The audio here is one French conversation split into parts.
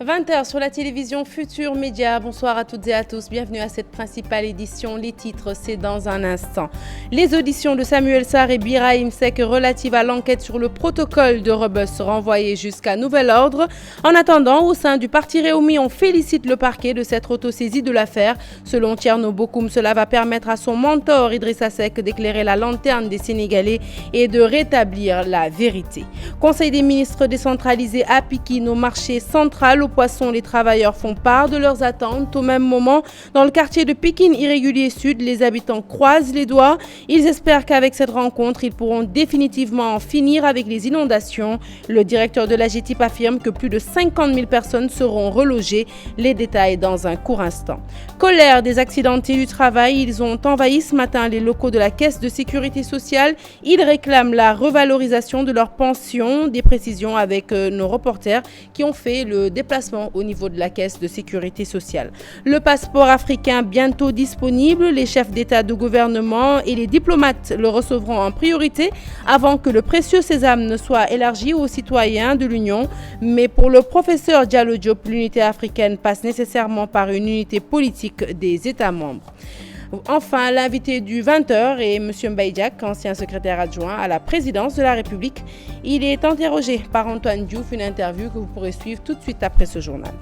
20h sur la télévision Futur Média. Bonsoir à toutes et à tous. Bienvenue à cette principale édition. Les titres, c'est dans un instant. Les auditions de Samuel Sarr et Birahim Seck relatives à l'enquête sur le protocole de Rebus renvoyées jusqu'à nouvel ordre. En attendant, au sein du parti Réumi, on félicite le parquet de s'être autosaisi de l'affaire. Selon Thierno Bokoum, cela va permettre à son mentor Idrissa Seck d'éclairer la lanterne des Sénégalais et de rétablir la vérité. Conseil des ministres décentralisé à Pikine, au marché central. Poissons, les travailleurs font part de leurs attentes. Au même moment, dans le quartier de Pikine Irrégulier Sud, les habitants croisent les doigts. Ils espèrent qu'avec cette rencontre, ils pourront définitivement en finir avec les inondations. Le directeur de la GTIP affirme que plus de 50 000 personnes seront relogées. Les détails dans un court instant. Colère des accidentés du travail. Ils ont envahi ce matin les locaux de la Caisse de sécurité sociale. Ils réclament la revalorisation de leurs pensions. Des précisions avec nos reporters qui ont fait le déplacement au niveau de la Caisse de sécurité sociale. Le passeport africain bientôt disponible. Les chefs d'État, de gouvernement et les diplomates le recevront en priorité avant que le précieux sésame ne soit élargi aux citoyens de l'Union. Mais pour le professeur Diallo Diop, l'unité africaine passe nécessairement par une unité politique des États membres. Enfin, l'invité du 20h est M. Mbaye-Diack, ancien secrétaire adjoint à la présidence de la République. Il est interrogé par Antoine Diouf, une interview que vous pourrez suivre tout de suite après ce journal.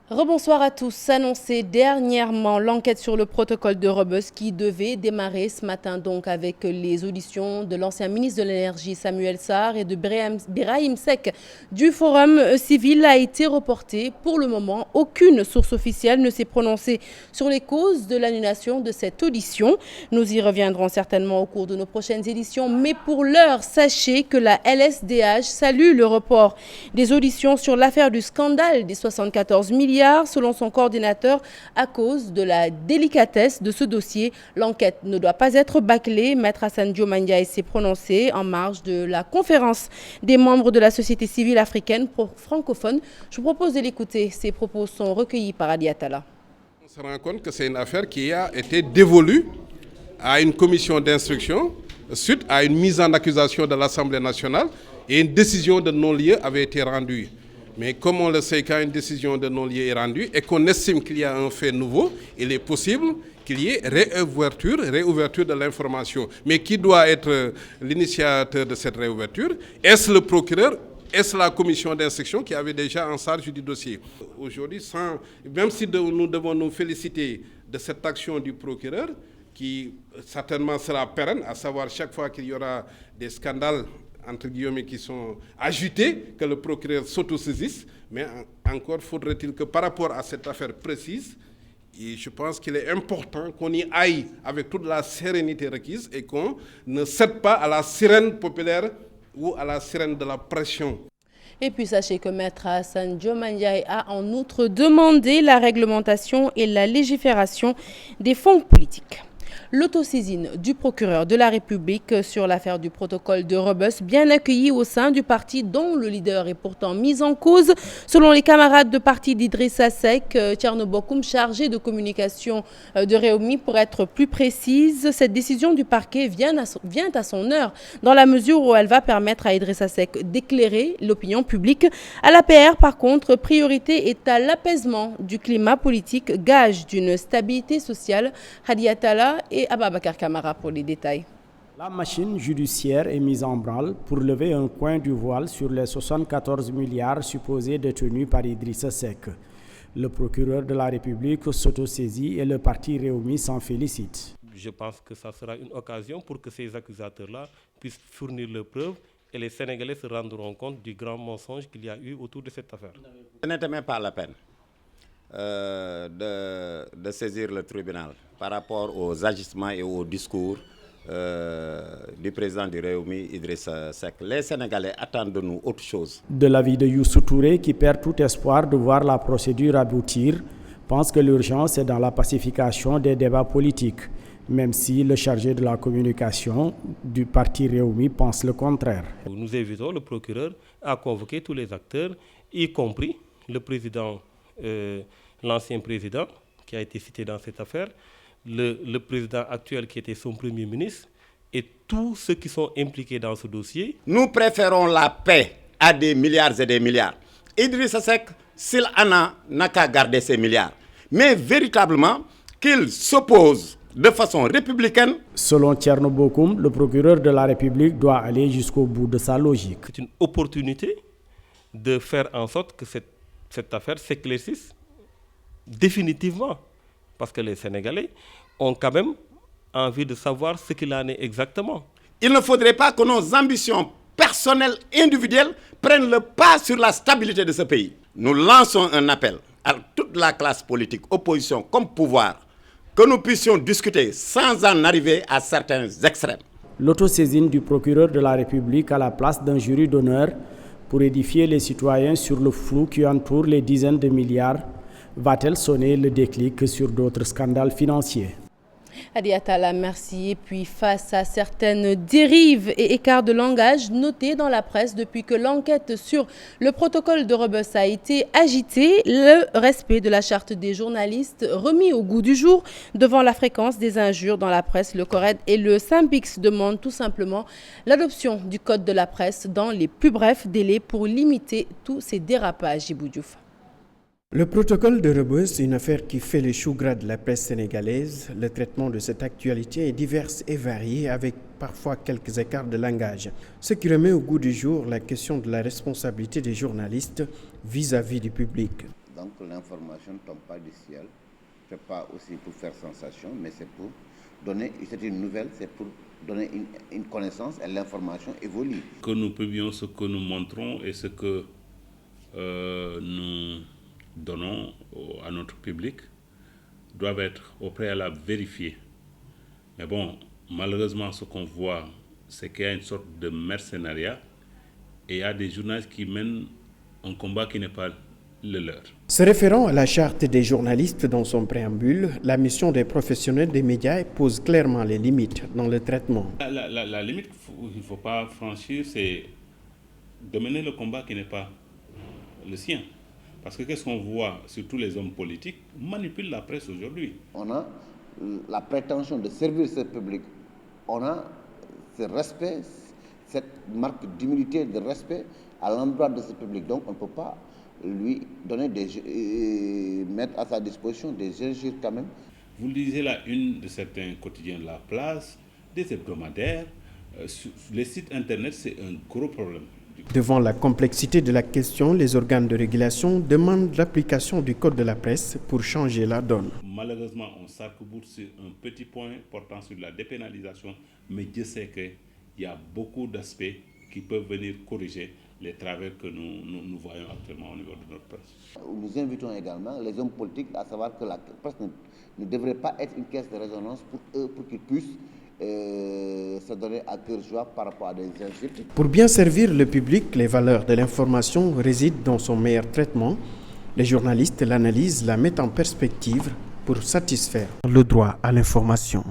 Rebonsoir à tous. Annoncé dernièrement l'enquête sur le protocole de Rebus qui devait démarrer ce matin donc avec les auditions de l'ancien ministre de l'Énergie Samuel Sarr et de Birahim Seck du Forum civil a été reporté. Pour le moment, aucune source officielle ne s'est prononcée sur les causes de l'annulation de cette audition. Nous y reviendrons certainement au cours de nos prochaines éditions. Mais pour l'heure, sachez que la LSDH salue le report des auditions sur l'affaire du scandale des 74 milliards. Selon son coordinateur, à cause de la délicatesse de ce dossier, l'enquête ne doit pas être bâclée. Maître Hassan Diomandiaye s'est prononcé en marge de la conférence des membres de la société civile africaine francophone. Je vous propose de l'écouter. Ces propos sont recueillis par Ali Attala. On se rend compte que c'est une affaire qui a été dévolue à une commission d'instruction suite à une mise en accusation de l'Assemblée nationale et une décision de non-lieu avait été rendue. Mais comme on le sait, quand une décision de non-lieu est rendue et qu'on estime qu'il y a un fait nouveau, il est possible qu'il y ait réouverture de l'information. Mais qui doit être l'initiateur de cette réouverture? Est-ce le procureur? Est-ce la commission d'instruction qui avait déjà en charge du dossier? Aujourd'hui, même si nous devons nous féliciter de cette action du procureur, qui certainement sera pérenne, à savoir chaque fois qu'il y aura des scandales entre guillemets, qui sont agités, que le procureur s'autosaisisse. Mais encore faudrait-il que par rapport à cette affaire précise, et je pense qu'il est important qu'on y aille avec toute la sérénité requise et qu'on ne cède pas à la sirène populaire ou à la sirène de la pression. Et puis sachez que Maître Hassan Diomandiaye a en outre demandé la réglementation et la légifération des fonds politiques. L'autosaisine du procureur de la République sur l'affaire du protocole de Rebus, bien accueillie au sein du parti dont le leader est pourtant mis en cause. Selon les camarades de parti d'Idrissa Seck, Thierno Bokoum, chargé de communication de Réumi, pour être plus précise, cette décision du parquet vient à son heure, dans la mesure où elle va permettre à Idrissa Seck d'éclairer l'opinion publique. À l'APR, par contre, priorité est à l'apaisement du climat politique, gage d'une stabilité sociale. Hadi Attala et Ababakar Kamara pour les détails. La machine judiciaire est mise en branle pour lever un coin du voile sur les 74 milliards supposés détenus par Idrissa Seck. Le procureur de la République s'autosaisit et le parti Réumi s'en félicite. Je pense que ça sera une occasion pour que ces accusateurs-là puissent fournir leurs preuves et les Sénégalais se rendront compte du grand mensonge qu'il y a eu autour de cette affaire. Ce n'était même pas la peine de saisir le tribunal par rapport aux agissements et aux discours du président du Réumi, Idrissa Seck. Les Sénégalais attendent de nous autre chose. De l'avis de Youssou Touré, qui perd tout espoir de voir la procédure aboutir, pense que l'urgence est dans la pacification des débats politiques. même si le chargé de la communication du parti Rewmi pense le contraire. Nous invitons le procureur à convoquer tous les acteurs, y compris le président, l'ancien président qui a été cité dans cette affaire, le président actuel qui était son premier ministre et tous ceux qui sont impliqués dans ce dossier. Nous préférons la paix à des milliards et des milliards. Idrissa Seck, s'il en a, n'a qu'à garder ses milliards. Mais véritablement, qu'il s'oppose de façon républicaine. Selon Thierno Bokoum, le procureur de la République doit aller jusqu'au bout de sa logique. C'est une opportunité de faire en sorte que cette affaire s'éclaircisse définitivement. Parce que les Sénégalais ont quand même envie de savoir ce qu'il en est exactement. Il ne faudrait pas que nos ambitions personnelles, individuelles, prennent le pas sur la stabilité de ce pays. Nous lançons un appel à toute la classe politique, opposition comme pouvoir, que nous puissions discuter sans en arriver à certains extrêmes. L'autosaisine du procureur de la République à la place d'un jury d'honneur pour édifier les citoyens sur le flou qui entoure les dizaines de milliards va-t-elle sonner le déclic sur d'autres scandales financiers? Hady Atala, merci. Et puis face à certaines dérives et écarts de langage notés dans la presse depuis que l'enquête sur le protocole de Rebeuss a été agitée, le respect de la charte des journalistes remis au goût du jour devant la fréquence des injures dans la presse, le CORED et le SYNPICS demandent tout simplement l'adoption du code de la presse dans les plus brefs délais pour limiter tous ces dérapages. Djibou Diouf. Le protocole de Rebeuss, une affaire qui fait le chou gras de la presse sénégalaise. Le traitement de cette actualité est divers et varié, avec parfois quelques écarts de langage. Ce qui remet au goût du jour la question de la responsabilité des journalistes vis-à-vis du public. Donc l'information ne tombe pas du ciel. Ce n'est pas aussi pour faire sensation, mais c'est pour donner, c'est une nouvelle, c'est pour donner une connaissance et l'information évolue. Que nous publions ce que nous montrons et ce que nous donnons à notre public doivent être au préalable vérifiés. Mais bon, malheureusement, ce qu'on voit, c'est qu'il y a une sorte de mercenariat et il y a des journalistes qui mènent un combat qui n'est pas le leur. Se référant à la charte des journalistes dans son préambule, la mission des professionnels des médias pose clairement les limites dans le traitement. La limite qu'il ne faut pas franchir, c'est de mener le combat qui n'est pas le sien. Parce que qu'est-ce qu'on voit, surtout les hommes politiques, manipulent la presse aujourd'hui. On a la prétention de servir ce public. On a ce respect, cette marque d'humilité, de respect à l'endroit de ce public. Donc on ne peut pas lui donner mettre à sa disposition des injures quand même. Vous lisez la une de certains quotidiens de la place, des hebdomadaires, les sites internet, c'est un gros problème. Devant la complexité de la question, les organes de régulation demandent l'application du code de la presse pour changer la donne. Malheureusement, on s'arc-boute sur un petit point portant sur la dépénalisation, mais Dieu sait qu'il y a beaucoup d'aspects qui peuvent venir corriger les travers que nous voyons actuellement au niveau de notre presse. Nous invitons également les hommes politiques à savoir que la presse ne devrait pas être une caisse de résonance pour eux, pour qu'ils puissent se donner à cœur joie par rapport à des injures. Pour bien servir le public, les valeurs de l'information résident dans son meilleur traitement. Les journalistes l'analysent, la mettent en perspective pour satisfaire le droit à l'information.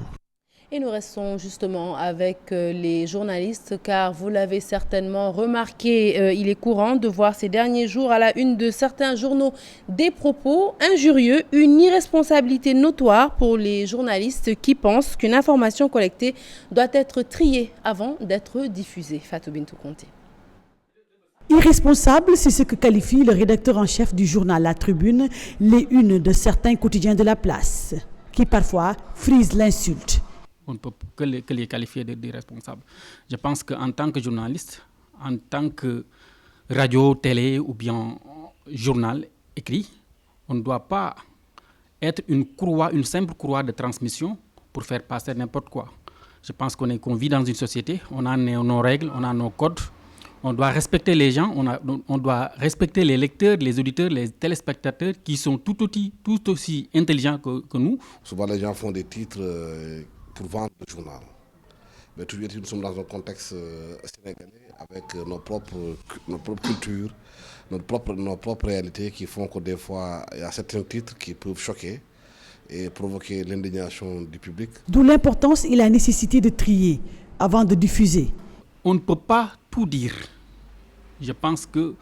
Et nous restons justement avec les journalistes car vous l'avez certainement remarqué, il est courant de voir ces derniers jours à la une de certains journaux des propos injurieux, une irresponsabilité notoire pour les journalistes qui pensent qu'une information collectée doit être triée avant d'être diffusée. Fatou Bintou Conté. Irresponsable, c'est ce que qualifie le rédacteur en chef du journal La Tribune, les unes de certains quotidiens de la place, qui parfois frisent l'insulte. On ne peut que les qualifier d'irresponsables. Je pense qu'en tant que journaliste, en tant que radio, télé ou bien journal écrit, on ne doit pas être une simple courroie de transmission pour faire passer n'importe quoi. Je pense qu'on vit dans une société, on a nos règles, on a nos codes, on doit respecter les gens, on doit respecter les lecteurs, les auditeurs, les téléspectateurs qui sont tout aussi intelligents que nous. Souvent les gens font des titres pour vendre le journal. Mais tout de suite, nous sommes dans un contexte sénégalais avec nos propres cultures, nos propres réalités qui font que des fois, il y a certains titres qui peuvent choquer. et provoquer l'indignation du public. D'où l'importance et la nécessité de trier avant de diffuser. On ne peut pas tout dire. Je pense que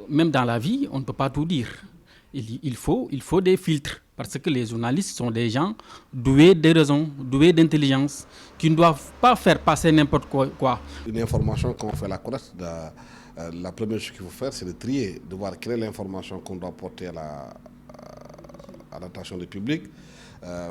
même dans la vie, on ne peut pas tout dire. Il faut des filtres, parce que les journalistes sont des gens doués de raison, doués d'intelligence, qui ne doivent pas faire passer n'importe quoi. Une information, quand on fait la connaître, la première chose qu'il faut faire, c'est de trier, de voir quelle est l'information qu'on doit porter à l'attention du public,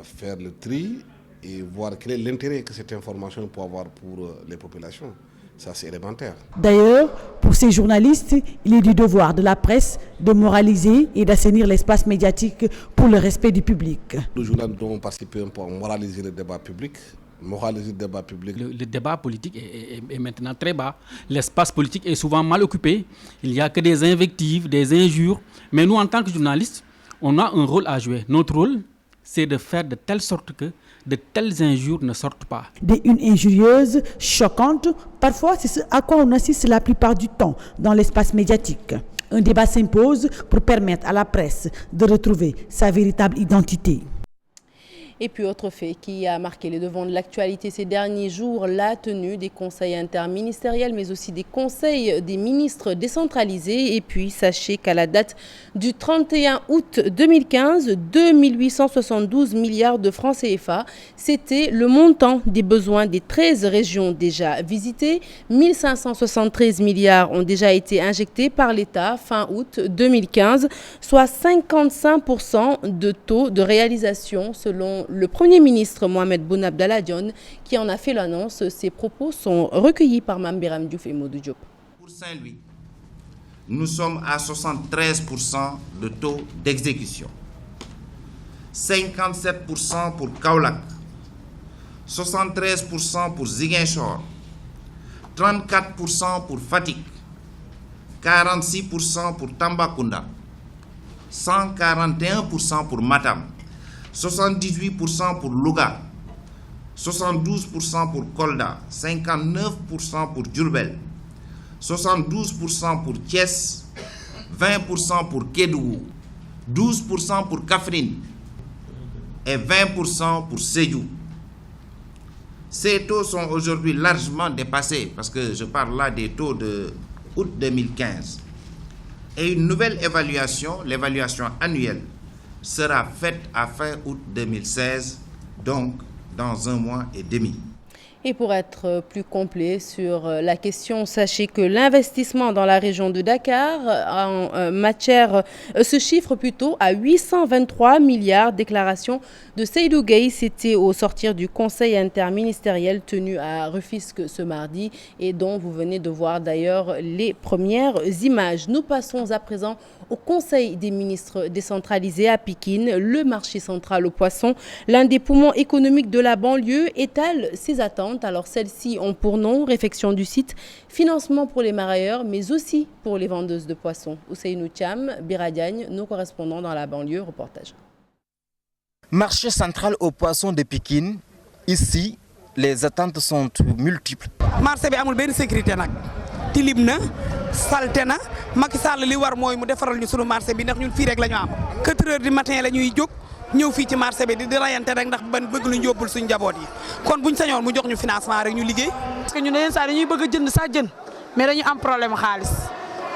faire le tri et voir quel est l'intérêt que cette information peut avoir pour les populations. Ça, c'est élémentaire. D'ailleurs, pour ces journalistes, il est du devoir de la presse de moraliser et d'assainir l'espace médiatique pour le respect du public. Les journalistes doivent participer un peu à moraliser le débat public. Le débat politique est maintenant très bas. L'espace politique est souvent mal occupé. Il n'y a que des invectives, des injures. Mais nous, en tant que journalistes, on a un rôle à jouer. Notre rôle, c'est de faire de telle sorte que de telles injures ne sortent pas. Des unes injurieuses, choquantes, parfois c'est ce à quoi on assiste la plupart du temps dans l'espace médiatique. Un débat s'impose pour permettre à la presse de retrouver sa véritable identité. Et puis autre fait qui a marqué les devants de l'actualité ces derniers jours, la tenue des conseils interministériels mais aussi des conseils des ministres décentralisés. Et puis sachez qu'à la date du 31 août 2015, 2872 milliards de francs CFA, c'était le montant des besoins des 13 régions déjà visitées. 1573 milliards ont déjà été injectés par l'État fin août 2015, soit 55% de taux de réalisation selon le Premier ministre Mohamed Boun Abdallah Dionne qui en a fait l'annonce. Ses propos sont recueillis par Mambiram Diouf et Modou Diop. Pour Saint-Louis, nous sommes à 73% de taux d'exécution. 57% pour Kaolack, 73% pour Ziguinchor, 34% pour Fatick, 46% pour Tambacounda, 141% pour Matam, 78% pour Louga, 72% pour Kolda, 59% pour Diourbel, 72% pour Thiès, 20% pour Kédougou, 12% pour Kaffrine et 20% pour Sédhiou. Ces taux sont aujourd'hui largement dépassés parce que je parle là des taux de août 2015. Et une nouvelle évaluation, l'évaluation annuelle, sera faite à fin août 2016, donc dans 1 mois et demi. Et pour être plus complet sur la question, sachez que l'investissement dans la région de Dakar en matière se chiffre plutôt à 823 milliards. Déclaration de Seydou Gueye, c'était au sortir du conseil interministériel tenu à Rufisque ce mardi et dont vous venez de voir d'ailleurs les premières images. Nous passons à présent au conseil des ministres décentralisé à Pikine. Le marché central aux poissons, l'un des poumons économiques de la banlieue, étale ses attentes. Alors celles-ci ont pour nom réfection du site, financement pour les marailleurs, mais aussi pour les vendeuses de poissons. Ousseynou Thiam, Biradiagne, nos correspondants dans la banlieue, reportage. Marché central aux poissons de Pikine, ici, les attentes sont multiples. Marché bi amul benn sécurité nak. Tilim na, salté na, Macky Sall li war moy mu défaral ñu sunu marché bi ndax ñun fi rek lañu am. 4h du matin lañuy jóg ñëw fii ci marché bi di rayante rek ndax ban bëgg lu yóbbul suñu njaboot yi kon buñ sañoon mu jox ñu financement rek ñu liggéey. parce que ñun yeneen saa dañuy bëgg a jënd sax jën mais dañu am problème xaalis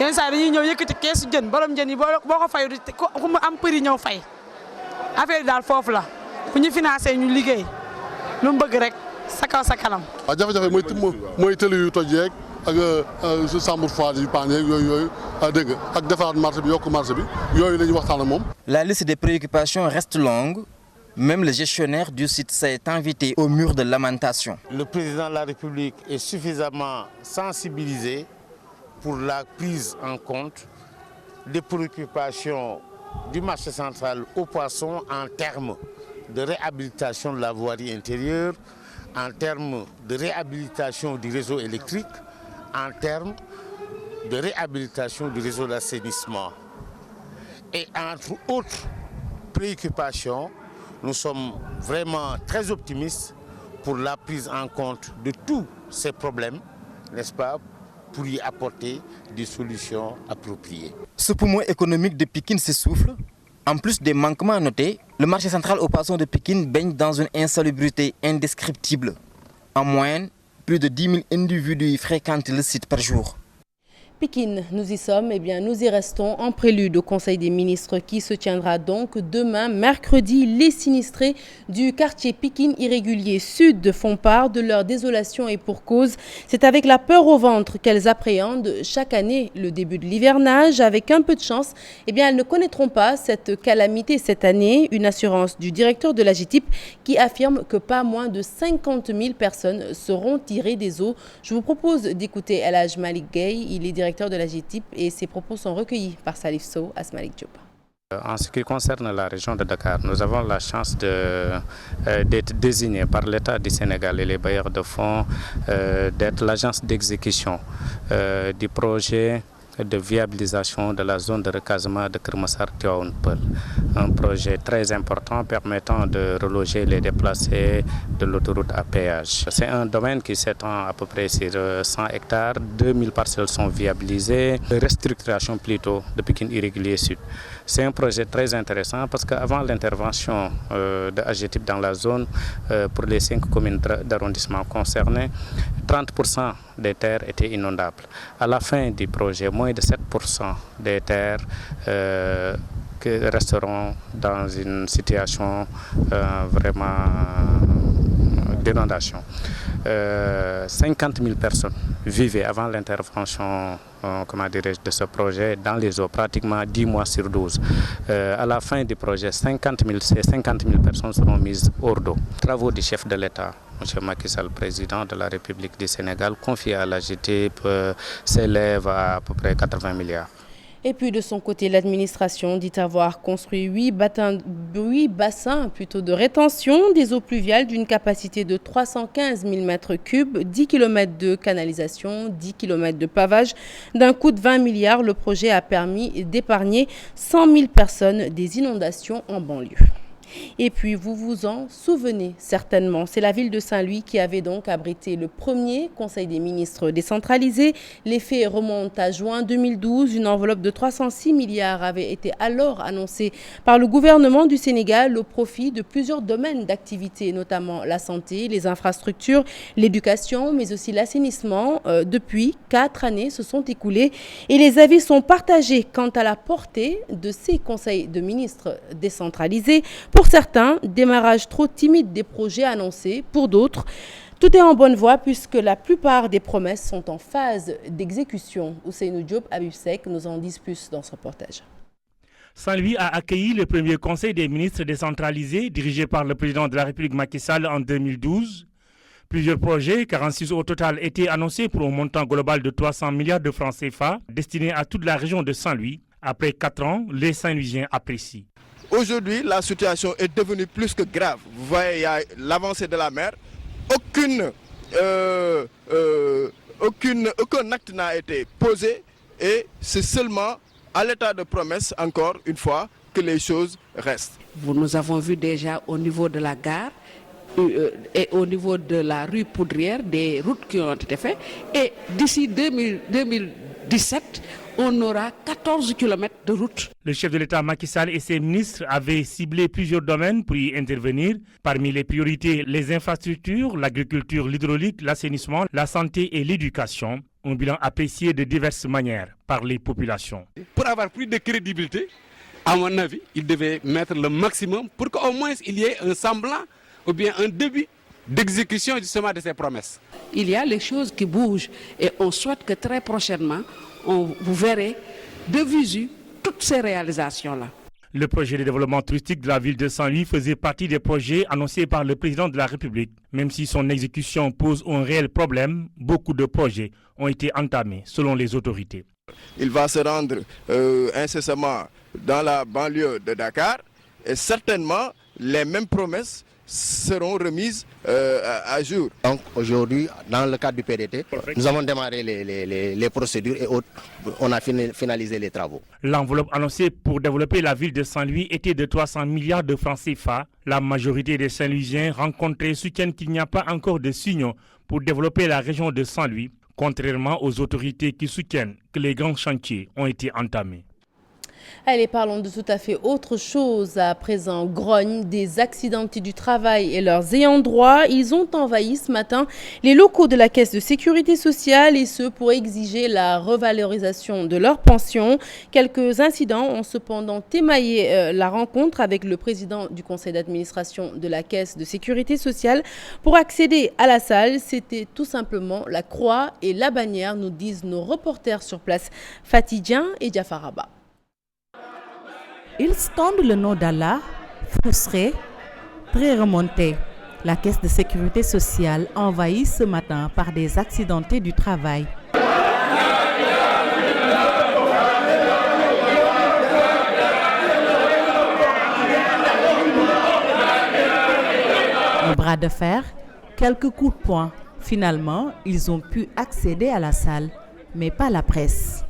yeneen saa dañuy ñëw yëkkati keesu jën borom jën yi boo ko fayu ku mu am prix ñëw fay affaire yi daal foofu la bu ñu financé ñu liggéey lu mu bëgg rek sa kaw sa kanam. waaw jafe-jafe mooy tëli yu toj yeeg ak chambre froide yu paan yeeg yooyu dégg nga ak defaraat marché bi yokk marché bi yooyu la ñuy waxtaan ak moom. La liste des préoccupations reste longue. Même le gestionnaire du site s'est invité au mur de lamentation. Le président de la République est suffisamment sensibilisé pour la prise en compte des préoccupations du marché central aux poissons en termes de réhabilitation de la voirie intérieure, en termes de réhabilitation du réseau électrique, en termes de réhabilitation du réseau d'assainissement. Et entre autres préoccupations, nous sommes vraiment très optimistes pour la prise en compte de tous ces problèmes, n'est-ce pas, pour y apporter des solutions appropriées. Ce poumon économique de Pikine s'essouffle. En plus des manquements notés, le marché central aux poissons de Pékin baigne dans une insalubrité indescriptible. En moyenne, plus de 10 000 individus fréquentent le site par jour. Pékin, nous y sommes, eh bien nous y restons en prélude au Conseil des ministres qui se tiendra donc demain, mercredi. Les sinistrés du quartier Pékin irrégulier sud font part de leur désolation et pour cause. C'est avec la peur au ventre qu'elles appréhendent chaque année le début de l'hivernage. Avec un peu de chance, eh bien elles ne connaîtront pas cette calamité cette année. Une assurance du directeur de la GTIP qui affirme que pas moins de 50 000 personnes seront tirées des eaux. Je vous propose d'écouter El Hadj Malick Gueye, il est directeur de la GTIP et ses propos sont recueillis par Salif Sow, Asmalik Diop. En ce qui concerne la région de Dakar, nous avons la chance d'être désignés par l'État du Sénégal et les bailleurs de fonds d'être l'agence d'exécution du projet de viabilisation de la zone de recasement de Keur Massar-Tivaouane Peulh. Un projet très important permettant de reloger les déplacés de l'autoroute à péage. C'est un domaine qui s'étend à peu près sur 100 hectares, 2000 parcelles sont viabilisées, restructuration plutôt de Pékin irrégulier sud. C'est un projet très intéressant parce qu'avant l'intervention de AGETIP dans la zone, pour les 5 communes d'arrondissement concernées, 30% des terres étaient inondables. À la fin du projet, moins de 7% des terres resteront dans une situation vraiment d'inondation. 50 000 personnes vivaient avant l'intervention de ce projet dans les eaux, pratiquement 10 mois sur 12. À la fin du projet, ces 50 000 personnes seront mises hors d'eau. Travaux du chef de l'État, M. Macky Sall, président de la République du Sénégal, confiés à la GTIP, s'élèvent à peu près 80 milliards. Et puis de son côté, l'administration dit avoir construit 8 bassins de rétention des eaux pluviales d'une capacité de 315 000 m3, 10 km de canalisation, 10 km de pavage. D'un coût de 20 milliards, le projet a permis d'épargner 100 000 personnes des inondations en banlieue. Et puis, vous vous en souvenez certainement, c'est la ville de Saint-Louis qui avait donc abrité le premier Conseil des ministres décentralisé. Les faits remontent à juin 2012. Une enveloppe de 306 milliards avait été alors annoncée par le gouvernement du Sénégal au profit de plusieurs domaines d'activité, notamment la santé, les infrastructures, l'éducation, mais aussi l'assainissement. Depuis 4 années se sont écoulées et les avis sont partagés quant à la portée de ces conseils de ministres décentralisés. Pour certains, démarrage trop timide des projets annoncés. Pour d'autres, tout est en bonne voie puisque la plupart des promesses sont en phase d'exécution. Ousseynou Diop, Habib Seck nous en disent plus dans ce reportage. Saint-Louis a accueilli le premier conseil des ministres décentralisé dirigé par le président de la République Macky Sall en 2012. Plusieurs projets, 46 au total, étaient annoncés pour un montant global de 300 milliards de francs CFA destinés à toute la région de Saint-Louis. Après 4 ans, les Saint-Louisiens apprécient. Aujourd'hui, la situation est devenue plus que grave. Vous voyez, il y a l'avancée de la mer. Aucun acte n'a été posé et c'est seulement à l'état de promesse, encore une fois, que les choses restent. Nous avons vu déjà au niveau de la gare et au niveau de la rue Poudrière des routes qui ont été faites. Et d'ici 2017, on aura 14 km de route. Le chef de l'État Macky Sall et ses ministres avaient ciblé plusieurs domaines pour y intervenir. Parmi les priorités, les infrastructures, l'agriculture, l'hydraulique, l'assainissement, la santé et l'éducation. Un bilan apprécié de diverses manières par les populations. Pour avoir plus de crédibilité, à mon avis, il devait mettre le maximum pour qu'au moins il y ait un semblant ou bien un début d'exécution justement de ces promesses. Il y a les choses qui bougent et on souhaite que très prochainement, vous verrez de visu toutes ces réalisations-là. Le projet de développement touristique de la ville de Saint-Louis faisait partie des projets annoncés par le président de la République. Même si son exécution pose un réel problème, beaucoup de projets ont été entamés selon les autorités. Il va se rendre incessamment dans la banlieue de Dakar et certainement les mêmes promesses seront remises à jour. Donc aujourd'hui, dans le cadre du PDT, nous avons démarré les procédures et on a finalisé les travaux. L'enveloppe annoncée pour développer la ville de Saint-Louis était de 300 milliards de francs CFA. La majorité des Saint-Louisiens rencontrés soutiennent qu'il n'y a pas encore de signaux pour développer la région de Saint-Louis, contrairement aux autorités qui soutiennent que les grands chantiers ont été entamés. Allez, parlons de tout à fait autre chose. À présent, grogne des accidentés du travail et leurs ayants droit. Ils ont envahi ce matin les locaux de la Caisse de sécurité sociale et ce pour exiger la revalorisation de leurs pensions. Quelques incidents ont cependant émaillé la rencontre avec le président du conseil d'administration de la Caisse de sécurité sociale. Pour accéder à la salle, c'était tout simplement la croix et la bannière, nous disent nos reporters sur place, Fatidien et Diafaraba. Ils scandent le nom d'Allah, frustrés, très remontés. La Caisse de sécurité sociale envahie ce matin par des accidentés du travail. Un bras de fer, quelques coups de poing. Finalement, ils ont pu accéder à la salle, mais pas la presse.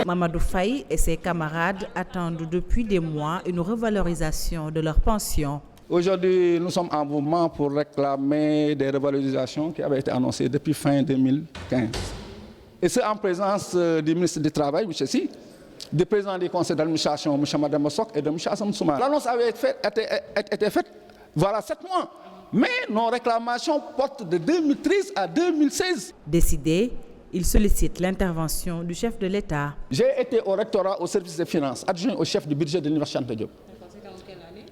Mamadou Faye et ses camarades attendent depuis des mois une revalorisation de leur pension. Aujourd'hui, nous sommes en mouvement pour réclamer des revalorisations qui avaient été annoncées depuis fin 2015. Et c'est en présence du ministre du Travail, M. Si, du président du conseil d'administration, M. Madame Sok, et de M. Assam Soumar. L'annonce avait été faite voilà 7 mois. Mais nos réclamations portent de 2013 à 2016. Décidé, il sollicite l'intervention du chef de l'État. J'ai été au rectorat au service des finances, adjoint au chef du budget de l'Université Anta Diop.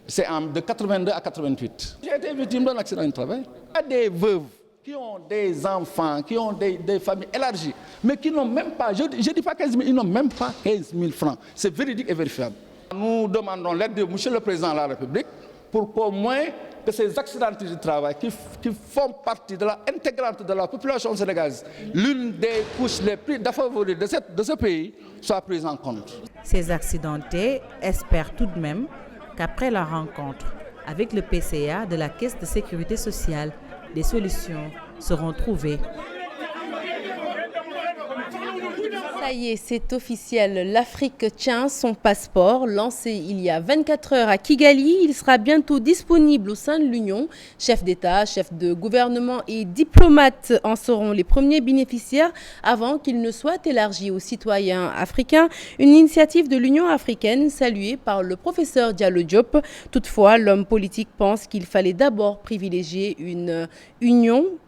C'est de 82 à 88. J'ai été victime d'un accident de travail. Il y a des veuves qui ont des enfants, qui ont des familles élargies, mais qui n'ont même pas, je ne dis pas 15 000, ils n'ont même pas 15 000 francs. C'est véridique et vérifiable. Nous demandons l'aide de M. le Président de la République pour qu'au moins que ces accidentés du travail qui font partie de la intégrante de la population sénégalaise, l'une des couches les plus défavorisées de ce pays, soient prises en compte. Ces accidentés espèrent tout de même qu'après la rencontre avec le PCA de la Caisse de sécurité sociale, des solutions seront trouvées. Ça y est, c'est officiel. L'Afrique tient son passeport. Lancé il y a 24 heures à Kigali, il sera bientôt disponible au sein de l'Union. Chefs d'État, chefs de gouvernement et diplomates en seront les premiers bénéficiaires avant qu'il ne soit élargi aux citoyens africains. Une initiative de l'Union africaine saluée par le professeur Diallo Diop. Toutefois, l'homme politique pense qu'il fallait d'abord privilégier une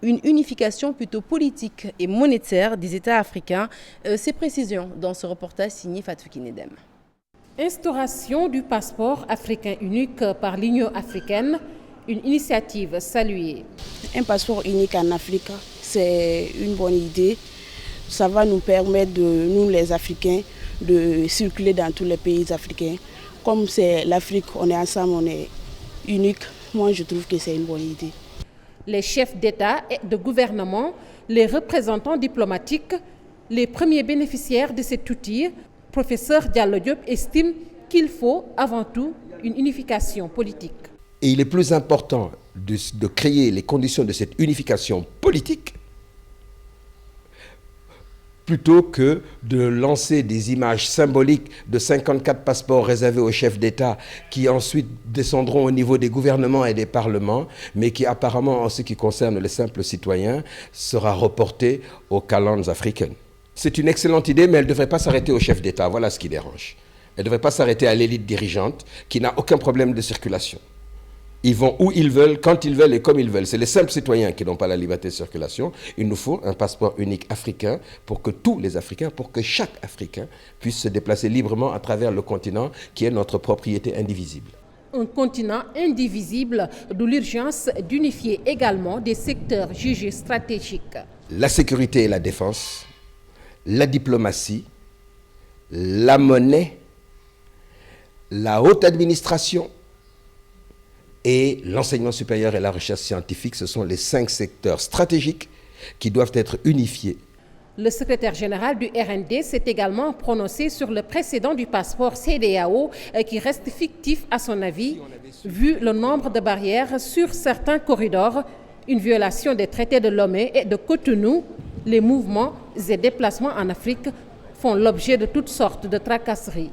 unification plutôt politique et monétaire des États africains. Ces précisions dans ce reportage signé Fatou Kinedem. Instauration du passeport africain unique par l'Union africaine, une initiative saluée. Un passeport unique en Afrique, c'est une bonne idée. Ça va nous permettre, nous les Africains, de circuler dans tous les pays africains. Comme c'est l'Afrique, on est ensemble, on est unique. Moi, je trouve que c'est une bonne idée. Les chefs d'État et de gouvernement, les représentants diplomatiques, les premiers bénéficiaires de cet outil, professeur Diallo Diop estime qu'il faut avant tout une unification politique. Et il est plus important de créer les conditions de cette unification politique plutôt que de lancer des images symboliques de 54 passeports réservés aux chefs d'État qui ensuite descendront au niveau des gouvernements et des parlements, mais qui apparemment, en ce qui concerne les simples citoyens, sera reporté aux calendes africaines. C'est une excellente idée, mais elle ne devrait pas s'arrêter aux chefs d'État. Voilà ce qui dérange. Elle ne devrait pas s'arrêter à l'élite dirigeante qui n'a aucun problème de circulation. Ils vont où ils veulent, quand ils veulent et comme ils veulent. C'est les simples citoyens qui n'ont pas la liberté de circulation. Il nous faut un passeport unique africain pour que tous les Africains, pour que chaque Africain puisse se déplacer librement à travers le continent qui est notre propriété indivisible. Un continent indivisible, d'où l'urgence d'unifier également des secteurs jugés stratégiques. La sécurité et la défense, la diplomatie, la monnaie, la haute administration et l'enseignement supérieur et la recherche scientifique. Ce sont les 5 secteurs stratégiques qui doivent être unifiés. Le secrétaire général du RND s'est également prononcé sur le précédent du passeport CEDEAO qui reste fictif à son avis, vu le nombre de barrières sur certains corridors, une violation des traités de Lomé et de Cotonou, les mouvements et déplacements en Afrique font l'objet de toutes sortes de tracasseries.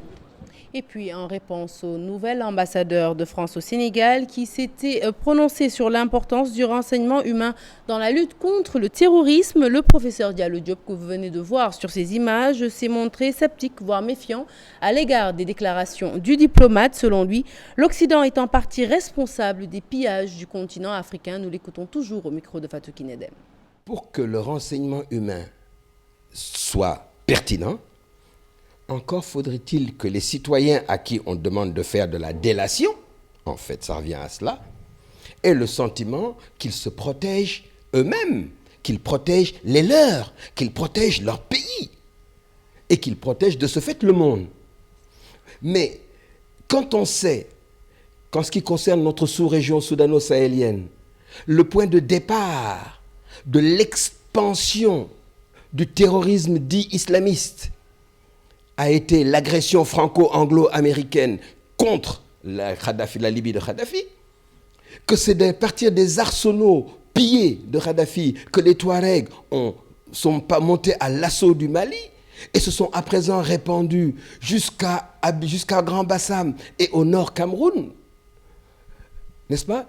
Et puis, en réponse au nouvel ambassadeur de France au Sénégal qui s'était prononcé sur l'importance du renseignement humain dans la lutte contre le terrorisme, le professeur Diallo Diop, que vous venez de voir sur ces images, s'est montré sceptique, voire méfiant, à l'égard des déclarations du diplomate. Selon lui, l'Occident est en partie responsable des pillages du continent africain. Nous l'écoutons toujours au micro de Fatou Kinedem. Pour que le renseignement humain soit pertinent, encore faudrait-il que les citoyens à qui on demande de faire de la délation, en fait ça revient à cela, aient le sentiment qu'ils se protègent eux-mêmes, qu'ils protègent les leurs, qu'ils protègent leur pays et qu'ils protègent de ce fait le monde. Mais quand on sait qu'en ce qui concerne notre sous-région soudano-sahélienne, le point de départ de l'expansion du terrorisme dit islamiste a été l'agression franco-anglo-américaine contre la Libye de Kadhafi, que c'est à partir des arsenaux pillés de Kadhafi que les Touaregs sont pas montés à l'assaut du Mali et se sont à présent répandus jusqu'à Grand Bassam et au nord Cameroun. N'est-ce pas?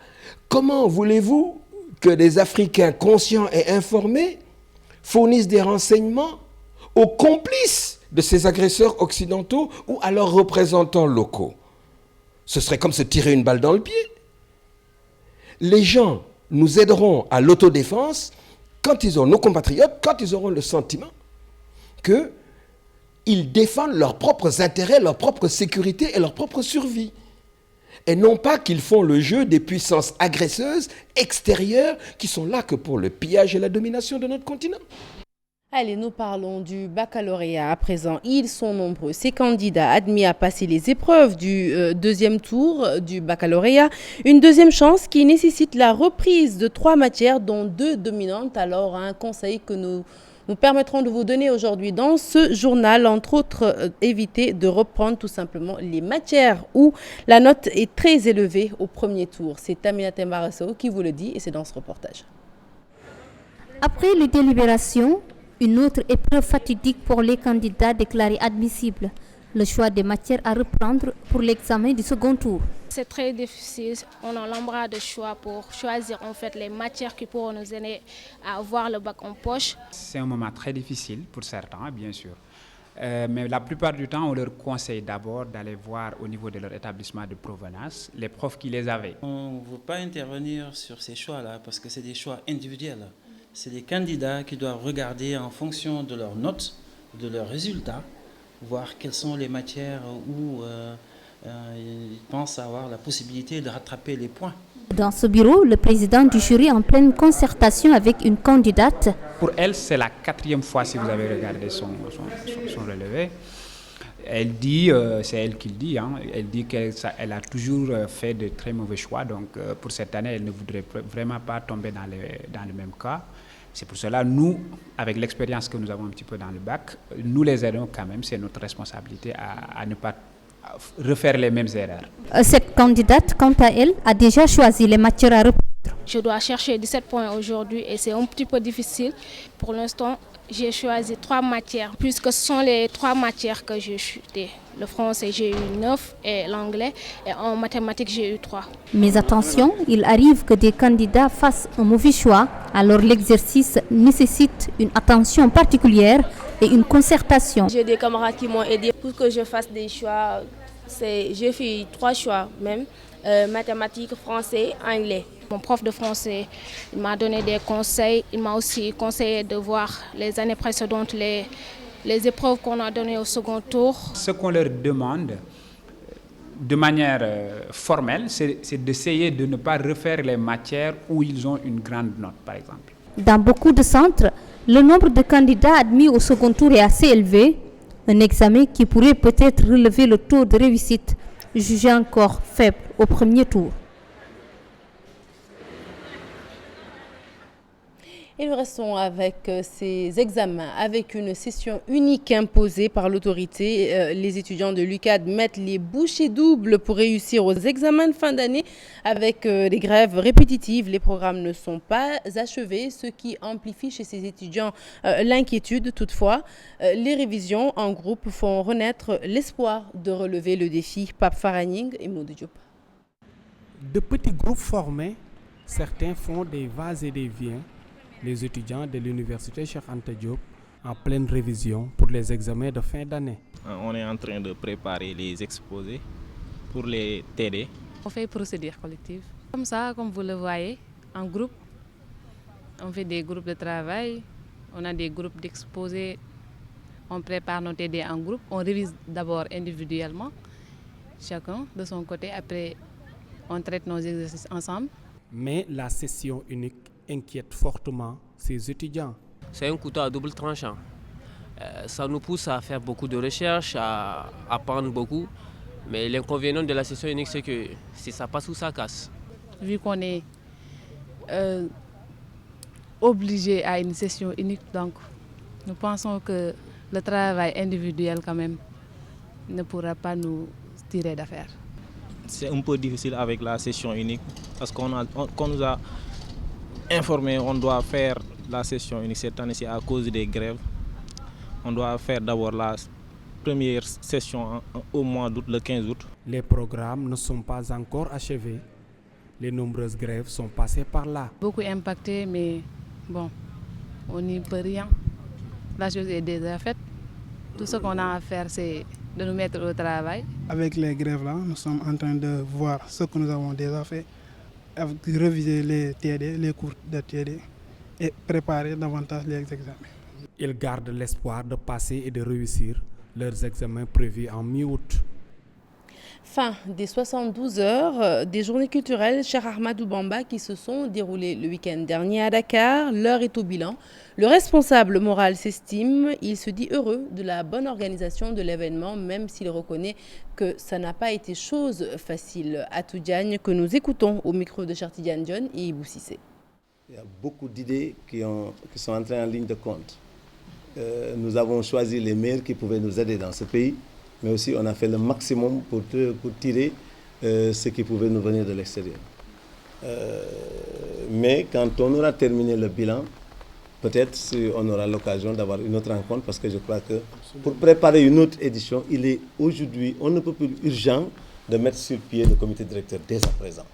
Comment voulez-vous que des Africains conscients et informés fournissent des renseignements aux complices de ces agresseurs occidentaux ou à leurs représentants locaux? Ce serait comme se tirer une balle dans le pied. Les gens nous aideront à l'autodéfense quand ils auront, nos compatriotes, quand ils auront le sentiment qu'ils défendent leurs propres intérêts, leur propre sécurité et leur propre survie. Et non pas qu'ils font le jeu des puissances agresseuses extérieures qui sont là que pour le pillage et la domination de notre continent. Allez, nous parlons du baccalauréat à présent. Ils sont nombreux, ces candidats admis à passer les épreuves du deuxième tour du baccalauréat. Une deuxième chance qui nécessite la reprise de 3 matières, dont 2 dominantes. Alors, un conseil que nous permettrons de vous donner aujourd'hui dans ce journal, entre autres, éviter de reprendre tout simplement les matières où la note est très élevée au premier tour. C'est Aminata Mbarasso qui vous le dit et c'est dans ce reportage. Après les délibérations, une autre épreuve fatidique pour les candidats déclarés admissibles, le choix des matières à reprendre pour l'examen du second tour. C'est très difficile, on a l'embarras de choix pour choisir en fait les matières qui pourront nous aider à avoir le bac en poche. C'est un moment très difficile pour certains, bien sûr. Mais la plupart du temps, on leur conseille d'abord d'aller voir au niveau de leur établissement de provenance les profs qui les avaient. On ne veut pas intervenir sur ces choix-là parce que c'est des choix individuels. C'est des candidats qui doivent regarder en fonction de leurs notes, de leurs résultats, voir quelles sont les matières où ils pensent avoir la possibilité de rattraper les points. Dans ce bureau, le président du jury en pleine concertation avec une candidate. Pour elle, c'est la 4e fois, si vous avez regardé son relevé. Elle dit, c'est elle qui le dit, hein, elle dit qu'elle a toujours fait de très mauvais choix. Donc pour cette année, elle ne voudrait vraiment pas tomber dans le même cas. C'est pour cela, nous, avec l'expérience que nous avons un petit peu dans le bac, nous les aidons quand même, c'est notre responsabilité à ne pas refaire les mêmes erreurs. Cette candidate, quant à elle, a déjà choisi les matières à reprendre. Je dois chercher 17 points aujourd'hui et c'est un petit peu difficile. Pour l'instant, j'ai choisi 3 matières, puisque ce sont les 3 matières que j'ai chutées. Le français, j'ai eu 9 et l'anglais, et en mathématiques, j'ai eu 3. Mais attention, il arrive que des candidats fassent un mauvais choix, alors l'exercice nécessite une attention particulière et une concertation. J'ai des camarades qui m'ont aidé pour que je fasse des choix. J'ai fait 3 choix même, mathématiques, français, anglais. Mon prof de français m'a donné des conseils. Il m'a aussi conseillé de voir les années précédentes, les épreuves qu'on a données au second tour. Ce qu'on leur demande de manière formelle, c'est d'essayer de ne pas refaire les matières où ils ont une grande note, par exemple. Dans beaucoup de centres, le nombre de candidats admis au second tour est assez élevé. Un examen qui pourrait peut-être relever le taux de réussite, jugé encore faible au premier tour. Et nous restons avec ces examens, avec une session unique imposée par l'autorité. Les étudiants de l'UCAD mettent les bouchées doubles pour réussir aux examens de fin d'année. Avec des grèves répétitives, les programmes ne sont pas achevés, ce qui amplifie chez ces étudiants l'inquiétude. Toutefois, les révisions en groupe font renaître l'espoir de relever le défi. Pape Faraning et Maudou Diop. De petits groupes formés, certains font des vas et des viens. Les étudiants de l'université Cheikh Anta Diop en pleine révision pour les examens de fin d'année. On est en train de préparer les exposés pour les TD. On fait procédure collective. Comme ça, comme vous le voyez, en groupe, on fait des groupes de travail, on a des groupes d'exposés, on prépare nos TD en groupe, on révise d'abord individuellement, chacun de son côté, après on traite nos exercices ensemble. Mais la session unique inquiète fortement ces étudiants. C'est un couteau à double tranchant. Ça nous pousse à faire beaucoup de recherches, à apprendre beaucoup. Mais l'inconvénient de la session unique, c'est que si ça passe ou ça casse. Vu qu'on est obligé à une session unique, donc nous pensons que le travail individuel quand même ne pourra pas nous tirer d'affaire. C'est un peu difficile avec la session unique parce qu'on nous a informé on doit faire la session unique cette année-ci à cause des grèves. On doit faire d'abord la première session au mois d'août, le 15 août. Les programmes ne sont pas encore achevés. Les nombreuses grèves sont passées par là. Beaucoup impactés, mais bon, on n'y peut rien. La chose est déjà faite. Tout ce qu'on a à faire, c'est de nous mettre au travail. Avec les grèves là, nous sommes en train de voir ce que nous avons déjà fait, réviser les TD, les cours de TD et préparer davantage les examens. Ils gardent l'espoir de passer et de réussir leurs examens prévus en mi-août. Fin des 72 heures des journées culturelles Cheikh Ahmadou Bamba qui se sont déroulées le week-end dernier à Dakar. L'heure est au bilan. Le responsable moral s'estime, il se dit heureux de la bonne organisation de l'événement, même s'il reconnaît que ça n'a pas été chose facile. Atou Diagne, que nous écoutons au micro de Cheikh Tidiane Dione et Ibou Cissé. Il y a beaucoup d'idées qui sont entrées en ligne de compte. Nous avons choisi les meilleurs qui pouvaient nous aider dans ce pays, mais aussi on a fait le maximum pour tirer ce qui pouvait nous venir de l'extérieur. Mais quand on aura terminé le bilan, peut-être on aura l'occasion d'avoir une autre rencontre, parce que je crois que pour préparer une autre édition, il est aujourd'hui, on ne peut plus urgent de mettre sur pied le comité directeur dès à présent.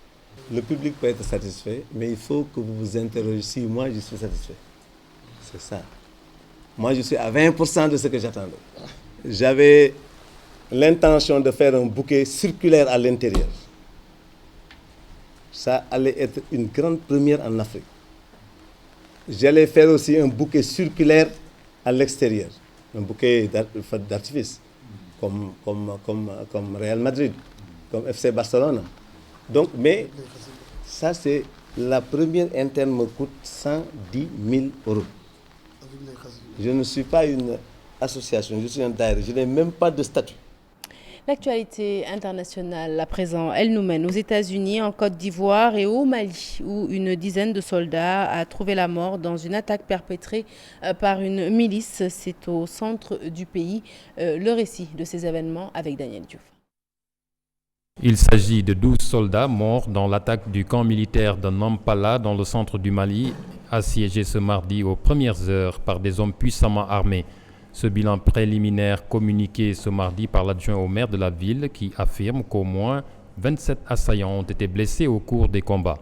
Le public peut être satisfait, mais il faut que vous vous interrogez si moi je suis satisfait. C'est ça. Moi je suis à 20% de ce que j'attendais. J'avais l'intention de faire un bouquet circulaire à l'intérieur. Ça allait être une grande première en Afrique. J'allais faire aussi un bouquet circulaire à l'extérieur, un bouquet d'artifice, comme Real Madrid, comme FC Barcelone. Donc, mais ça, c'est la première interne me coûte 110 000 €. Je ne suis pas une association, je suis un daïra, je n'ai même pas de statut. L'actualité internationale, à présent, elle nous mène aux États-Unis, en Côte d'Ivoire et au Mali, où une dizaine de soldats a trouvé la mort dans une attaque perpétrée par une milice. C'est au centre du pays. Le récit de ces événements avec Daniel Diouf. Il s'agit de 12 soldats morts dans l'attaque du camp militaire de Nampala, dans le centre du Mali, assiégé ce mardi aux premières heures par des hommes puissamment armés. Ce bilan préliminaire communiqué ce mardi par l'adjoint au maire de la ville qui affirme qu'au moins 27 assaillants ont été blessés au cours des combats.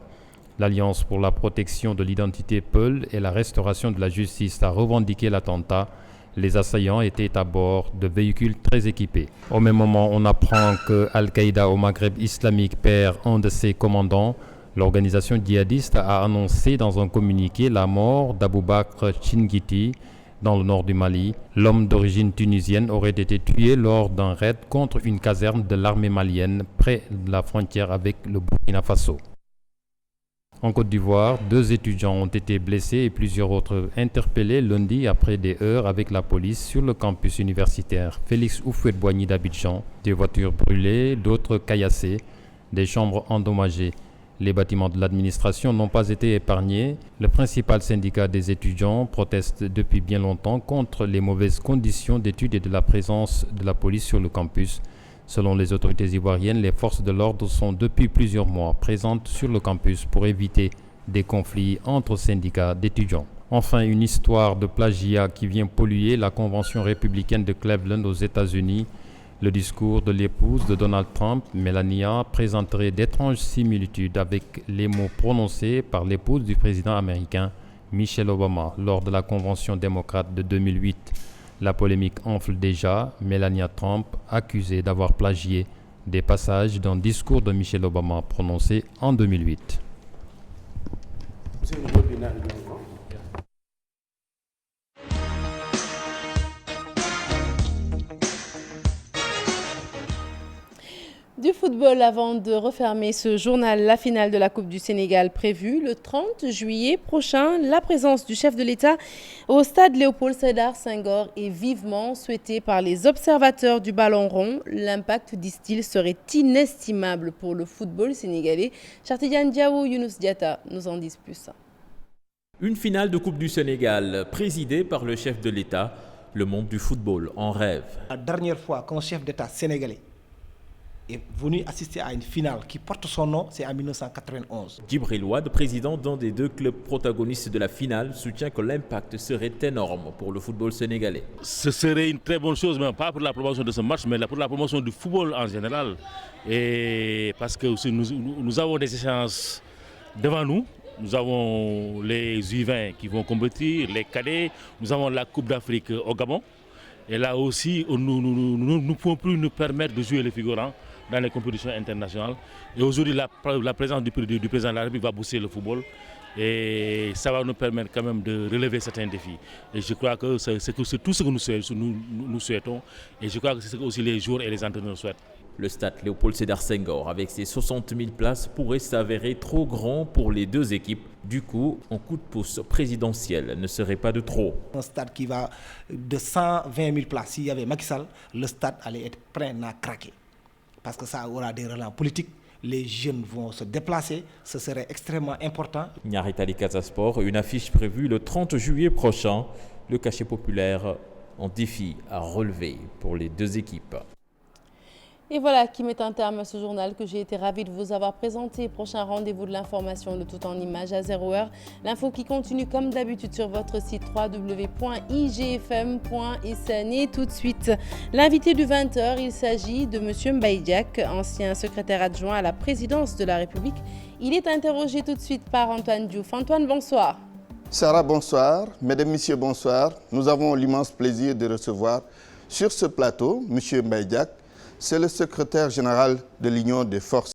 L'Alliance pour la protection de l'identité Peul et la restauration de la justice a revendiqué l'attentat. Les assaillants étaient à bord de véhicules très équipés. Au même moment, on apprend que Al-Qaïda au Maghreb islamique perd un de ses commandants. L'organisation djihadiste a annoncé dans un communiqué la mort d'Aboubacar Chingiti, dans le nord du Mali. L'homme d'origine tunisienne aurait été tué lors d'un raid contre une caserne de l'armée malienne près de la frontière avec le Burkina Faso. En Côte d'Ivoire, 2 étudiants ont été blessés et plusieurs autres interpellés lundi après des heurts avec la police sur le campus universitaire Félix Houphouët-Boigny d'Abidjan. Des voitures brûlées, d'autres caillassées, des chambres endommagées. Les bâtiments de l'administration n'ont pas été épargnés. Le principal syndicat des étudiants proteste depuis bien longtemps contre les mauvaises conditions d'études et de la présence de la police sur le campus. Selon les autorités ivoiriennes, les forces de l'ordre sont depuis plusieurs mois présentes sur le campus pour éviter des conflits entre syndicats d'étudiants. Enfin, une histoire de plagiat qui vient polluer la convention républicaine de Cleveland aux États-Unis. Le discours de l'épouse de Donald Trump, Melania, présenterait d'étranges similitudes avec les mots prononcés par l'épouse du président américain, Michelle Obama, lors de la convention démocrate de 2008. La polémique enfle déjà, Melania Trump accusée d'avoir plagié des passages d'un discours de Michelle Obama prononcé en 2008. Du football avant de refermer ce journal, la finale de la Coupe du Sénégal prévue le 30 juillet prochain. La présence du chef de l'État au stade Léopold Sédar Senghor est vivement souhaitée par les observateurs du ballon rond. L'impact, disent-ils, serait inestimable pour le football sénégalais. Chartidiane Diawo, Younous Diatta nous en disent plus. Une finale de Coupe du Sénégal présidée par le chef de l'État, le monde du football en rêve. La dernière fois qu'un chef d'État sénégalais est venu assister à une finale qui porte son nom, c'est en 1991. Djibril Ouad, président d'un des deux clubs protagonistes de la finale, soutient que l'impact serait énorme pour le football sénégalais. Ce serait une très bonne chose, mais pas pour la promotion de ce match, mais pour la promotion du football en général. Et parce que nous avons des échéances devant nous. Nous avons les U20 qui vont compétir, les cadets, nous avons la Coupe d'Afrique au Gabon. Et là aussi, nous ne pouvons plus nous permettre de jouer les figurants dans les compétitions internationales. Et aujourd'hui, la présence du président de la République va booster le football. Et ça va nous permettre quand même de relever certains défis. Et je crois que c'est tout ce que nous souhaitons. Et je crois que c'est ce que aussi les joueurs et les entraîneurs souhaitent. Le stade Léopold Sédar Senghor, avec ses 60 000 places, pourrait s'avérer trop grand pour les deux équipes. Du coup, un coup de pouce présidentiel ne serait pas de trop. Un stade qui va de 120 000 places, s'il y avait Macky Sall, le stade allait être prêt à craquer. Parce que ça aura des relents politiques. Les jeunes vont se déplacer, ce serait extrêmement important. Niary Tally Casa Sport, une affiche prévue le 30 juillet prochain. Le cachet populaire, un défi à relever pour les deux équipes. Et voilà qui met un terme à ce journal que j'ai été ravie de vous avoir présenté. Prochain rendez-vous de l'information, le tout en images à 0h. L'info qui continue comme d'habitude sur votre site www.igfm.sn. Et tout de suite, l'invité du 20h, il s'agit de M. Mbaye Diack, ancien secrétaire adjoint à la présidence de la République. Il est interrogé tout de suite par Antoine Diouf. Antoine, bonsoir. Sarah, bonsoir. Mesdames, Messieurs, bonsoir. Nous avons l'immense plaisir de recevoir sur ce plateau M. Mbaye Diack. C'est le secrétaire général de l'Union des forces